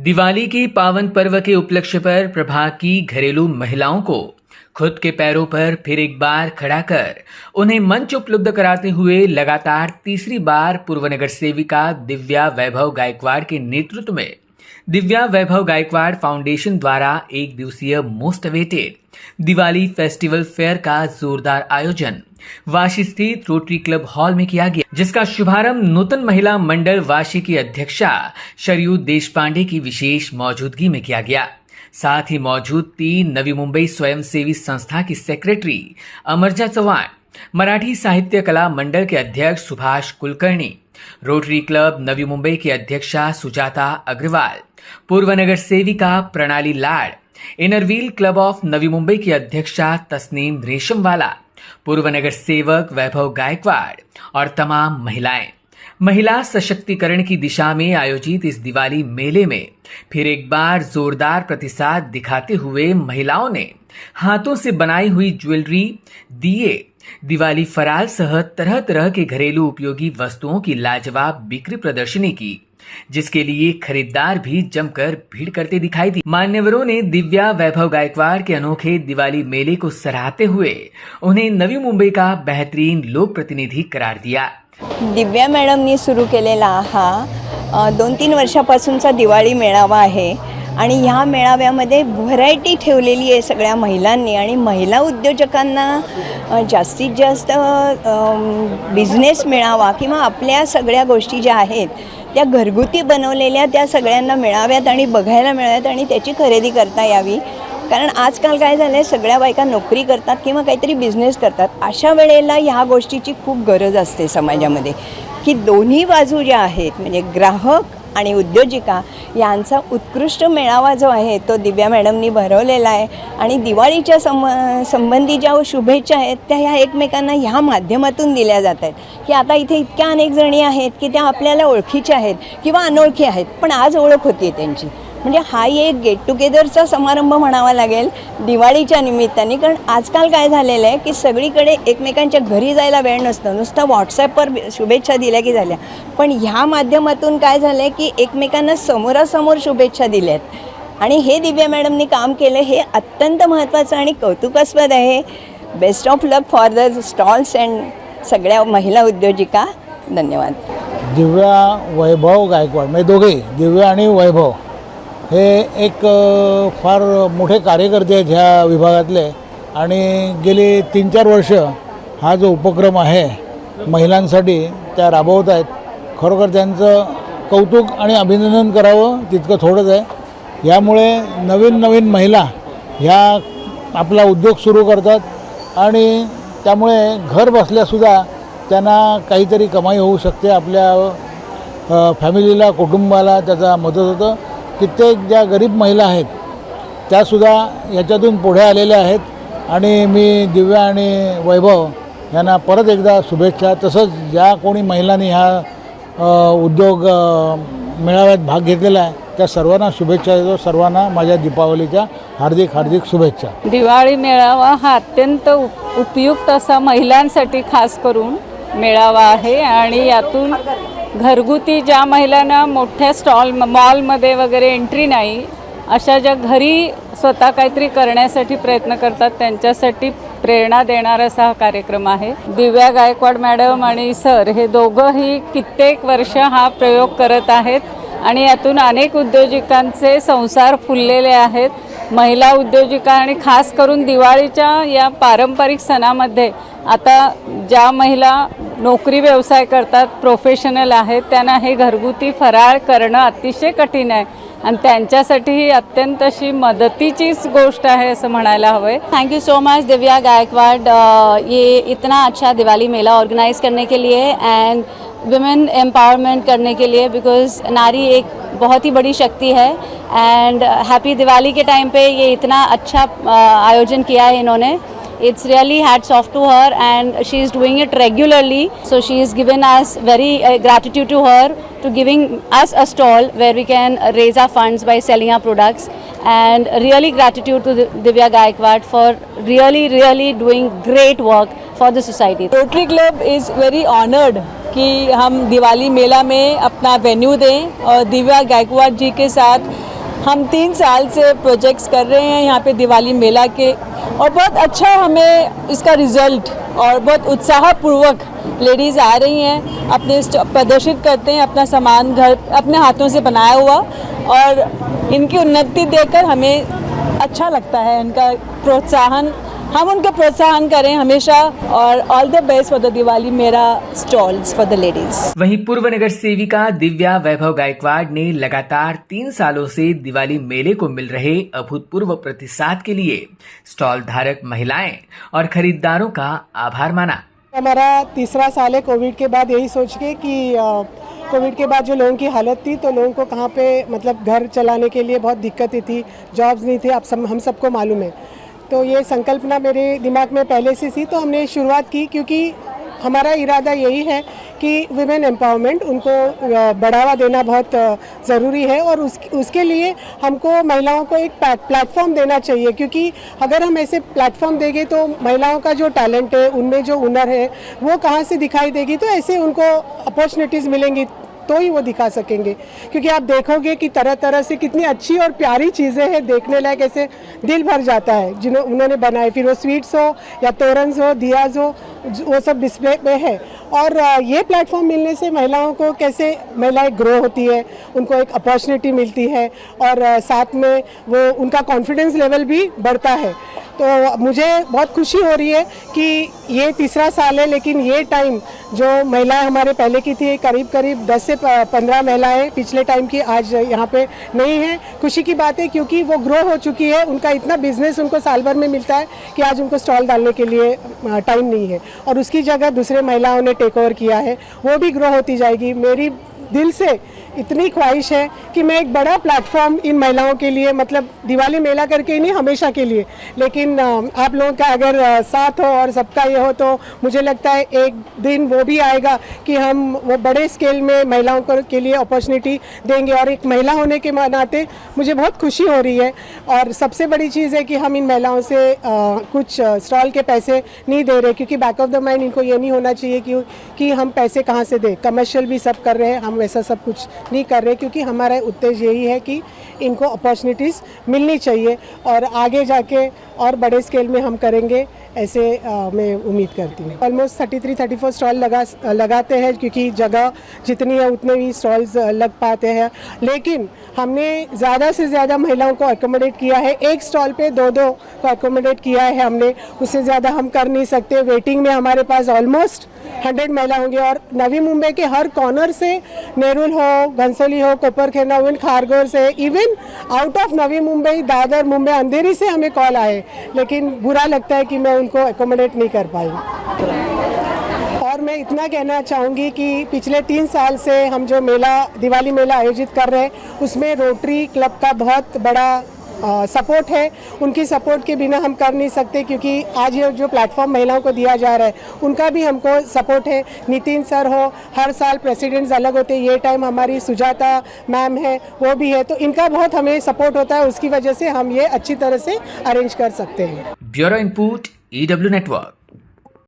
दिवाली की पावन पर्व के उपलक्ष्य पर प्रभाग की घरेलू महिलाओं को खुद के पैरों पर फिर एक बार खड़ा कर उन्हें मंच उपलब्ध कराते हुए लगातार तीसरी बार पूर्व नगर सेविका दिव्या वैभव गायकवाड़ के नेतृत्व में दिव्या वैभव गायकवाड़ फाउंडेशन द्वारा एक दिवसीय most awaited Diwali festival fair का जोरदार आयोजन वाशी स्थित रोटरी क्लब हॉल में किया गया, जिसका शुभारंभ नूतन महिला मंडल वाशी की अध्यक्षा शरयू देशपांडे की विशेष मौजूदगी में किया गया। साथ ही मौजूद थी नवी मुंबई स्वयंसेवी संस्था की सेक्रेटरी अमरजा चौहान, मराठी साहित्य कला मंडल के अध्यक्ष सुभाष कुलकर्णी, रोटरी क्लब नवी मुंबई की अध्यक्षा सुजाता अग्रवाल, पूर्व नगर सेविका प्रणाली लाड, Inner Wheel club of Navi Mumbai की अध्यक्षा तस्नीम रेशमवाला, पूर्व नगर सेवक वैभव गायकवाड़ और तमाम महिलाएं। महिला सशक्तिकरण की दिशा में आयोजित इस दिवाली मेले में फिर एक बार जोरदार प्रतिसाद दिखाते हुए महिलाओं ने हाथों से बनाई हुई ज्वेलरी, दिए, दिवाली फराल सह तरह तरह के घरेलू उपयोगी वस्तुओं की लाजवाब बिक्री प्रदर्शनी की, जिसके लिए खरीदार भी जमकर भीड़ करते दिखाई दी। मान्यवरों ने दिव्या वैभव गायकवाड़ के अनोखे दिवाली मेले को सराहते हुए उन्हें नवी मुंबई का बेहतरीन लोक प्रतिनिधि करार दिया। दिव्या मॅडमनी सुरू केलेला हा 2-3 वर्षापासूनचा दिवाळी मेळावा आहे आणि ह्या मेळाव्यामध्ये व्हरायटी ठेवलेली आहे सगळ्या महिलांनी आणि महिला उद्योजकांना जास्तीत जास्त बिझनेस मिळावा किंवा आपल्या सगळ्या गोष्टी ज्या आहेत त्या घरगुती बनवलेल्या त्या सगळ्यांना मिळाव्यात आणि बघायला मिळाव्यात आणि त्याची खरेदी करता यावी। कारण आजकाल काय झालं आहे, सगळ्या बायका नोकरी करतात किंवा काहीतरी बिझनेस करतात। अशा वेळेला ह्या गोष्टीची खूप गरज असते समाजामध्ये की दोन्ही बाजू ज्या आहेत म्हणजे ग्राहक आणि उद्योजिका यांचा उत्कृष्ट मेळावा जो आहे तो दिव्या मॅडमनी भरवलेला आहे आणि दिवाळीच्या संबंधी ज्या शुभेच्छा आहेत त्या ह्या एकमेकांना ह्या माध्यमातून दिल्या जात आहेत की आता इथे इतक्या अनेक जणी आहेत की त्या आपल्याला ओळखीच्या आहेत किंवा अनोळखी आहेत, पण आज ओळख होती आहे त्यांची। म्हणजे हा एक गेट टुगेदरचा समारंभ म्हणावा लागेल दिवाळीच्या निमित्ताने। कारण आजकाल काय झालेलं आहे की सगळीकडे एकमेकांच्या घरी जायला वेळ नसतो, नुसतं व्हॉट्सॲपवर शुभेच्छा दिल्या की झाल्या, पण ह्या माध्यमातून काय झालं आहे की एकमेकांना समोरासमोर शुभेच्छा दिल्यात आणि हे दिव्या मॅडमनी काम केलं हे अत्यंत महत्त्वाचं आणि कौतुकास्पद आहे। Best of luck for the stalls and सगळ्या महिला उद्योजिका। धन्यवाद। दिव्या वैभव गायकवाड म्हणजे दोघे दिव्या आणि वैभव हे एक फार मोठे कार्यकर्ते आहेत ह्या विभागातले आणि गेली 3-4 वर्ष हा जो उपक्रम आहे महिलांसाठी त्या राबवत आहेत। खरोखर त्यांचं कौतुक आणि अभिनंदन करावं तितकं थोडंच आहे। यामुळे नवीन महिला ह्या आपला उद्योग सुरू करतात आणि त्यामुळे घर बसल्यासुद्धा त्यांना काहीतरी कमाई होऊ शकते, आपल्या फॅमिलीला कुटुंबाला त्याचा मदत होतं। कित्येक ज्या गरीब महिला आहेत त्यासुद्धा याच्यातून पुढे आलेल्या आहेत आणि मी दिव्या आणि वैभव यांना परत एकदा शुभेच्छा। तसंच ज्या कोणी महिलांनी ह्या उद्योग मेळाव्यात भाग घेतलेला आहे त्या सर्वांना शुभेच्छा देतो। सर्वांना माझ्या दीपावलीच्या हार्दिक शुभेच्छा। दिवाळी मेळावा हा अत्यंत उपयुक्त असा महिलांसाठी खास करून मेळावा आहे आणि यातून घरगुती ज्या महिलांना मोठ्या स्टॉल मॉलमध्ये वगैरे एंट्री नाही, अशा ज्या घरी स्वतः काहीतरी करण्यासाठी प्रयत्न करतात त्यांच्यासाठी प्रेरणा देणारा असा हा कार्यक्रम आहे। दिव्या गायकवाड मॅडम आणि सर हे दोघंही कित्येक वर्ष हा प्रयोग करत आहेत आणि यातून अनेक उद्योजकांचे संसार फुललेले आहेत। महिला उद्योजिका आणि खास करून दिवाळीच्या या पारंपरिक सणामध्ये आता ज्या महिला नोकरी व्यवसाय करतात, प्रोफेशनल आहेत, त्यांना हे घरगुती फराळ करणं अतिशय कठीण आहे आणि त्यांच्यासाठी ही अत्यंत अशी मदतीचीच गोष्ट आहे असं म्हणायला हवं। Thank you so much Divya Gaikwad ये इतना अच्छा दिवाली मेला ऑर्गेनाइज करने के लिए एंड वुमेन एम्पावरमेंट करने के लिए, बिकॉज नारी एक बहुत ही बड़ी शक्ति है एंड हैप्पी दिवाली के टाइम पे ये इतना अच्छा आयोजन किया है इन्होंने। It's really hats off to her and she is doing it regularly. So she is given us very gratitude to her to giving us a stall where we can raise our funds by selling our products, and really gratitude to Divya Gaikwad for really doing great work for the society. Rotary club is very honored कि हम दिवाली मेला में अपना venue दें और दिव्या गायकवाड जी के साथ हम 3 साल से प्रोजेक्ट्स कर रहे हैं यहाँ पे दिवाली मेला के, और बहुत अच्छा हमें इसका रिजल्ट, और बहुत उत्साहपूर्वक लेडीज़ आ रही हैं, अपने प्रदर्शित करते हैं अपना सामान घर अपने हाथों से बनाया हुआ, और इनकी उन्नति देखकर हमें अच्छा लगता है। इनका प्रोत्साहन, हम उनका प्रोत्साहन करें हमेशा, और all the best for the Diwali मेरा स्टॉल्स फॉर द लेडीज। वहीं पूर्व नगर सेविका दिव्या वैभव गायकवाड़ ने लगातार 3 सालों से दिवाली मेले को मिल रहे अभूतपूर्व प्रतिसाद के लिए स्टॉल धारक महिलाएं और खरीदारों का आभार माना। हमारा तीसरा साल है कोविड के बाद, यही सोच के कि कोविड के बाद जो लोगों की हालत थी, तो लोगों को कहाँ पे मतलब घर चलाने के लिए बहुत दिक्कतें थी, जॉब्स नहीं थे, हम सबको मालूम है। तो ये संकल्पना मेरे दिमाग में पहले से थी, तो हमने शुरुआत की, क्योंकि हमारा इरादा यही है कि वुमेन एम्पावरमेंट, उनको बढ़ावा देना बहुत ज़रूरी है, और उसके लिए हमको महिलाओं को एक प्लेटफॉर्म देना चाहिए, क्योंकि अगर हम ऐसे प्लेटफॉर्म देंगे तो महिलाओं का जो टैलेंट है, उनमें जो हुनर है, वो कहाँ से दिखाई देगी। तो ऐसे उनको अपॉर्चुनिटीज़ मिलेंगी तो ही वो दिखा सकेंगे, क्योंकि आप देखोगे कि तरह तरह से कितनी अच्छी और प्यारी चीज़ें हैं, देखने लायक, ऐसे दिल भर जाता है उन्होंने बनाए, फिर वो स्वीट्स हो या तोरन्स हो, दियाज हो, वो सब डिस्प्ले में है। और ये प्लेटफॉर्म मिलने से महिलाओं को कैसे महिलाएं ग्रो होती है, उनको एक अपॉर्चुनिटी मिलती है, और साथ में वो उनका कॉन्फिडेंस लेवल भी बढ़ता है। तो मुझे बहुत खुशी हो रही है कि ये तीसरा साल है, लेकिन ये टाइम जो महिलाएं हमारे पहले की थी, करीब 10 से 15 महिलाएं पिछले टाइम की आज यहाँ पे नहीं है। खुशी की बात है, क्योंकि वो ग्रो हो चुकी है, उनका इतना बिजनेस उनको साल भर में मिलता है कि आज उनको स्टॉल डालने के लिए टाइम नहीं है, और उसकी जगह दूसरे महिलाओं ने टेक ओवर किया है, वो भी ग्रो होती जाएगी। मेरी दिल से इतनी ख्वाहिश है कि मैं एक बड़ा प्लेटफॉर्म इन महिलाओं के लिए, मतलब दिवाली मेला करके ही नहीं, हमेशा के लिए, लेकिन आप लोगों का अगर साथ हो और सबका ये हो, तो मुझे लगता है एक दिन वो भी आएगा कि हम वो बड़े स्केल में महिलाओं को के लिए अपॉर्चुनिटी देंगे। और एक महिला होने के नाते मुझे बहुत खुशी हो रही है, और सबसे बड़ी चीज़ है कि हम इन महिलाओं से कुछ स्टॉल के पैसे नहीं दे रहे, क्योंकि बैक ऑफ द माइंड इनको ये नहीं होना चाहिए कि हम पैसे कहाँ से दें। कमर्शियल भी सब कर रहे हैं, हम वैसा सब कुछ नहीं कर रहे, क्योंकि हमारा उद्देश्य यही है कि इनको अपॉर्चुनिटीज़ मिलनी चाहिए, और आगे जाके और बड़े स्केल में हम करेंगे, ऐसे मैं उम्मीद करती हूँ। ऑलमोस्ट 33-34 स्टॉल लगाते हैं, क्योंकि जगह जितनी है उतने ही स्टॉल्स लग पाते हैं, लेकिन हमने ज़्यादा से ज़्यादा महिलाओं को अकोमोडेट किया है। एक स्टॉल पे 2-2 को अकोमोडेट किया है हमने, उससे ज़्यादा हम कर नहीं सकते। वेटिंग में हमारे पास ऑलमोस्ट 100 महिला होंगे, और नवी मुंबई के हर कॉर्नर से, नेरुल हो, घनसोली हो, कोपरखेरना हो, खारघर से, even out of Navi Mumbai, Dadar, Mumbai, अंधेरी से हमें कॉल आए, लेकिन बुरा लगता है कि मैं उनको अकोमोडेट नहीं कर पाई। और मैं इतना कहना चाहूँगी कि पिछले 3 साल से हम जो दिवाली मेला आयोजित कर रहे हैं, उसमें रोटरी क्लब का बहुत बड़ा सपोर्ट है। उनकी सपोर्ट के बिना हम कर नहीं सकते, क्योंकि आज ये जो प्लेटफॉर्म महिलाओं को दिया जा रहा है, उनका भी हमको सपोर्ट है। नितिन सर हो, हर साल प्रेसिडेंट्स अलग होते हैं, ये टाइम हमारी सुजाता मैम है, वो भी है, तो इनका बहुत हमें सपोर्ट होता है, उसकी वजह से हम ये अच्छी तरह से अरेंज कर सकते हैं। Bureau input EW network.